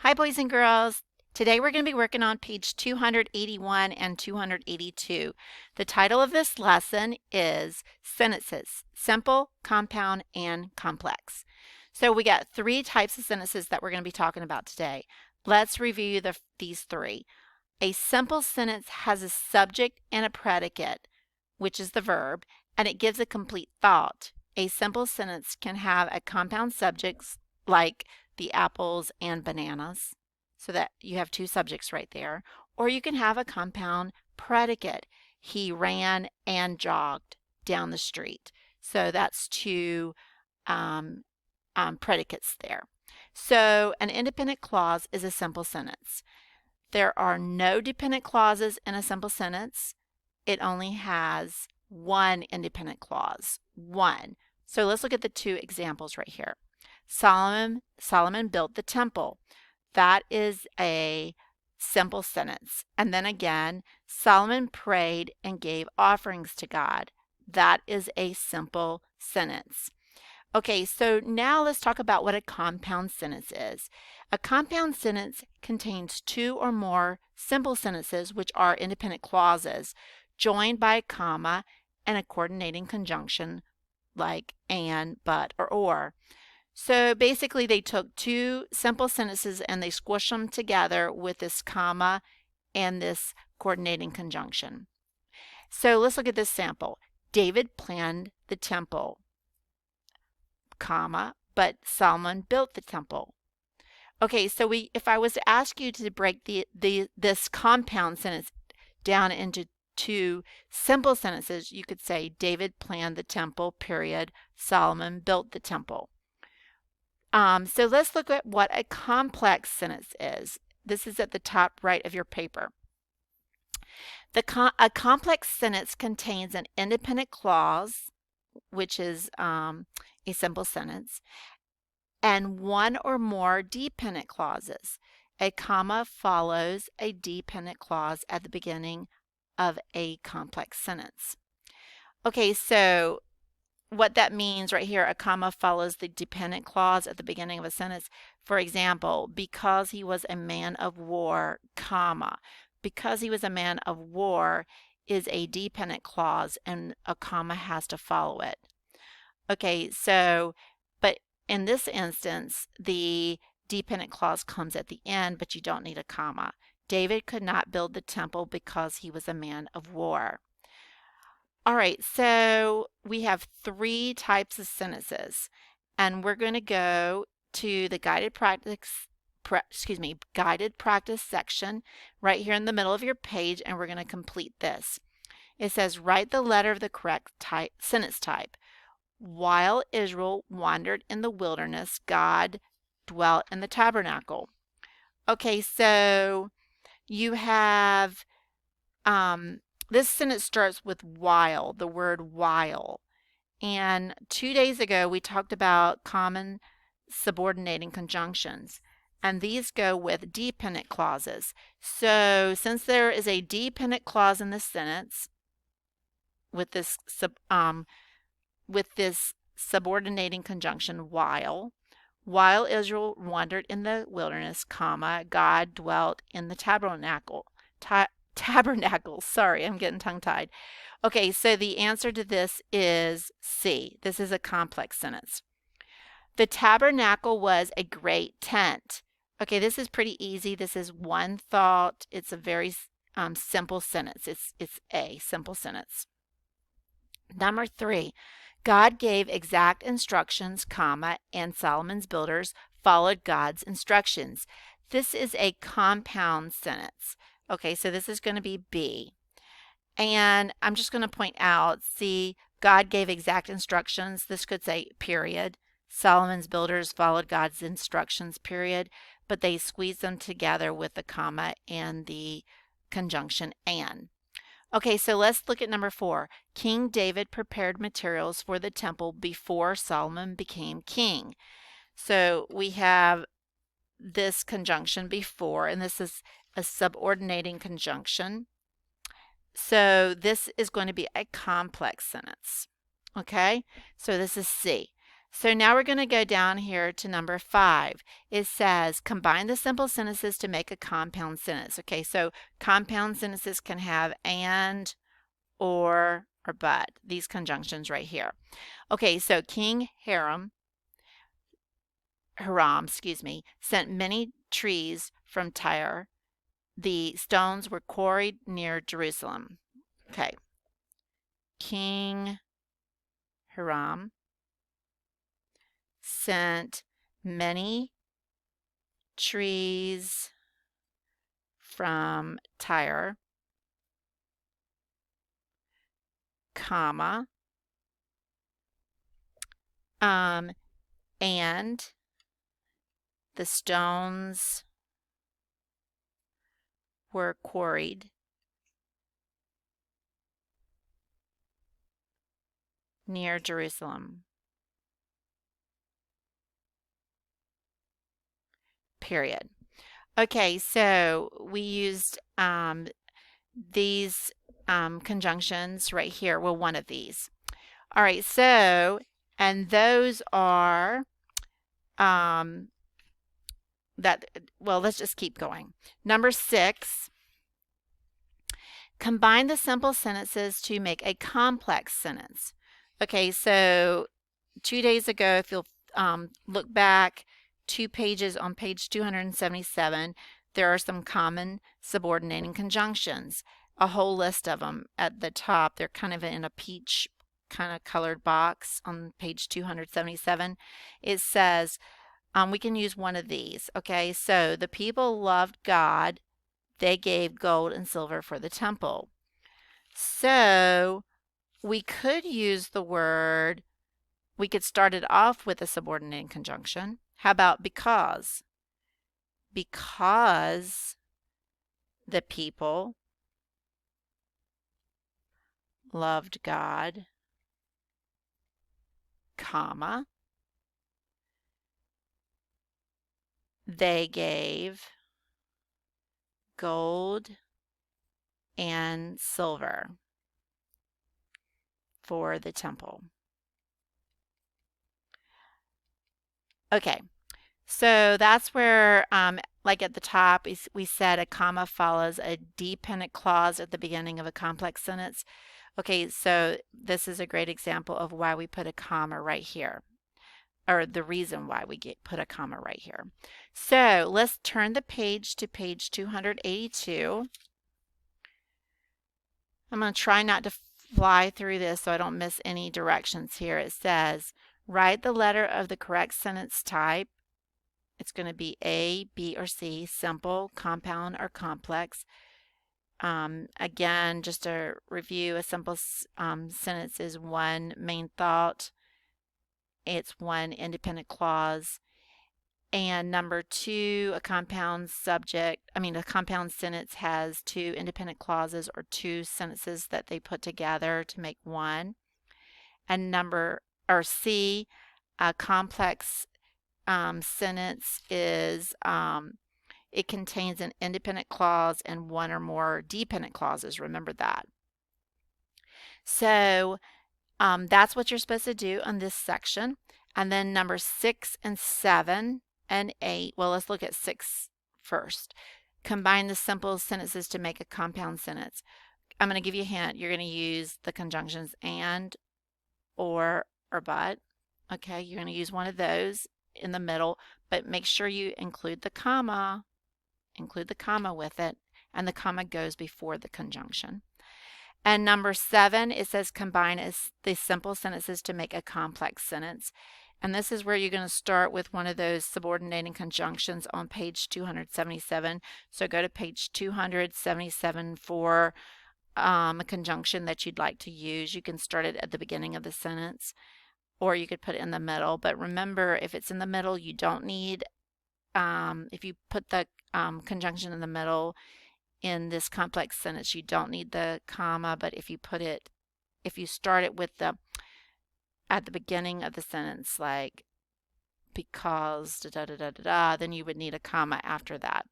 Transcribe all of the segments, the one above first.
Hi, boys and girls. Today we're going to be working on page 281 and 282. The title of this lesson is Sentences, Simple, Compound, and Complex. So we got three types of sentences that we're going to be talking about today. Let's review these three. A simple sentence has a subject and a predicate, which is the verb, and it gives a complete thought. A simple sentence can have a compound subject like the apples and bananas, so that you have two subjects right there. Or you can have a compound predicate. He ran and jogged down the street. So that's two predicates there. So an independent clause is a simple sentence. There are no dependent clauses in a simple sentence. It only has one independent clause, one. So let's look at the two examples right here. Solomon built the temple. That is a simple sentence. And then again, Solomon prayed and gave offerings to God. That is a simple sentence. Okay, so now let's talk about what a compound sentence is. A compound sentence contains two or more simple sentences, which are independent clauses, joined by a comma and a coordinating conjunction like and, but, or. So basically they took two simple sentences and they squished them together with this comma and this coordinating conjunction. So let's look at this sample. David planned the temple, comma, but Solomon built the temple. Okay, so if I was to ask you to break this compound sentence down into two simple sentences, you could say David planned the temple, period. Solomon built the temple. So let's look at what a complex sentence is. This is at the top right of your paper. A complex sentence contains an independent clause, which is a simple sentence, and one or more dependent clauses. A comma follows a dependent clause at the beginning of a complex sentence. Okay, so what that means right here, a comma follows the dependent clause at the beginning of a sentence. For example, because he was a man of war, comma. Because he was a man of war is a dependent clause and a comma has to follow it. Okay, so, but in this instance, the dependent clause comes at the end, but you don't need a comma. David could not build the temple because he was a man of war. All right, so we have three types of sentences, and we're going to go to the guided practice section right here in the middle of your page, and we're going to complete this. It says, write the letter of the correct sentence type. While Israel wandered in the wilderness, God dwelt in the tabernacle. Okay, so you have this sentence starts with while, the word while. And 2 days ago, we talked about common subordinating conjunctions. And these go with dependent clauses. So since there is a dependent clause in this sentence with this subordinating conjunction while Israel wandered in the wilderness, comma, God dwelt in the tabernacle. Sorry, I'm getting tongue-tied. Okay, so the answer to this is C. This is a complex sentence. The tabernacle was a great tent. Okay, this is pretty easy. This is one thought. It's a very simple sentence. It's a simple sentence. Number 3, God gave exact instructions, comma, and Solomon's builders followed God's instructions. This is a compound sentence. Okay, so this is going to be B. And I'm just going to point out, see, God gave exact instructions. This could say period. Solomon's builders followed God's instructions, period. But they squeezed them together with the comma and the conjunction and. Okay, so let's look at number 4. King David prepared materials for the temple before Solomon became king. So we have this conjunction before, and this is a subordinating conjunction. So this is going to be a complex sentence. Okay, so this is C. So now we're going to go down here to number 5. It says combine the simple sentences to make a compound sentence. Okay, so compound sentences can have and, or but. These conjunctions right here. Okay, so King Hiram, sent many trees from Tyre. The stones were quarried near Jerusalem. Okay. King Hiram sent many trees from Tyre, comma, and the stones were quarried near Jerusalem. Period. Okay, so we used these conjunctions right here. Well, one of these. All right, so, and those are well, let's just keep going. Number 6, combine the simple sentences to make a complex sentence. Okay, so 2 days ago, if you'll look back 2 pages on page 277, there are some common subordinating conjunctions, a whole list of them at the top. They're kind of in a peach kind of colored box on page 277. It says, we can use one of these. Okay, so the people loved God. They gave gold and silver for the temple. So we could use the word, we could start it off with a subordinating conjunction. How about because? Because the people loved God, comma, they gave gold and silver for the temple. Okay, so that's where, like at the top, we said a comma follows a dependent clause at the beginning of a complex sentence. Okay, so this is a great example of why we put a comma right here, or the reason why we put a comma right here. So let's turn the page to page 282. I'm going to try not to fly through this so I don't miss any directions here. It says, write the letter of the correct sentence type. It's going to be A, B, or C, simple, compound, or complex. Again, just a review, a simple sentence is one main thought. It's one independent clause. And number 2, a compound sentence has 2 independent clauses or 2 sentences that they put together to make one. And C, a complex sentence is it contains an independent clause and one or more dependent clauses. Remember that. So that's what you're supposed to do on this section. And then number 6 and 7 and 8, well, let's look at 6 first. Combine the simple sentences to make a compound sentence. I'm going to give you a hint. You're going to use the conjunctions and, or but. Okay, you're going to use one of those in the middle, but make sure you include the comma. Include the comma with it, and the comma goes before the conjunction. And number 7, it says combine the simple sentences to make a complex sentence. And this is where you're going to start with one of those subordinating conjunctions on page 277. So go to page 277 for a conjunction that you'd like to use. You can start it at the beginning of the sentence, or you could put it in the middle. But remember, if it's in the middle, you don't need, if you put the conjunction in the middle in this complex sentence, you don't need the comma. But if you start it with at the beginning of the sentence, like because da da da da da da, then you would need a comma after that.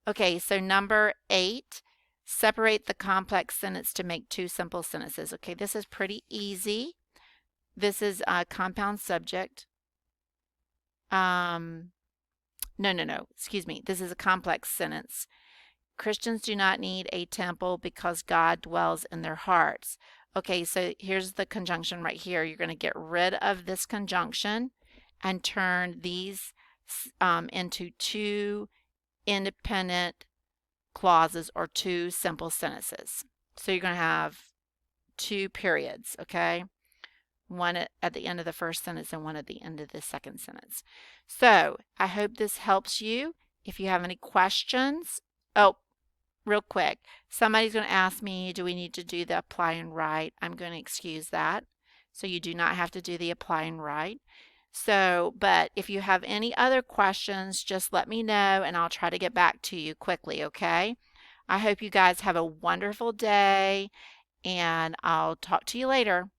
Okay, so number 8, separate the complex sentence to make 2 simple sentences. Okay, this is pretty easy. This is a compound subject. No, excuse me. This is a complex sentence. Christians do not need a temple because God dwells in their hearts. Okay, so here's the conjunction right here. You're going to get rid of this conjunction and turn these into two independent clauses or two simple sentences. So you're going to have two periods, okay? One at the end of the first sentence and one at the end of the second sentence. So I hope this helps you. If you have any questions, oh, real quick, somebody's going to ask me, do we need to do the apply and write? I'm going to excuse that. So you do not have to do the apply and write. So, but if you have any other questions, just let me know and I'll try to get back to you quickly, okay? I hope you guys have a wonderful day and I'll talk to you later.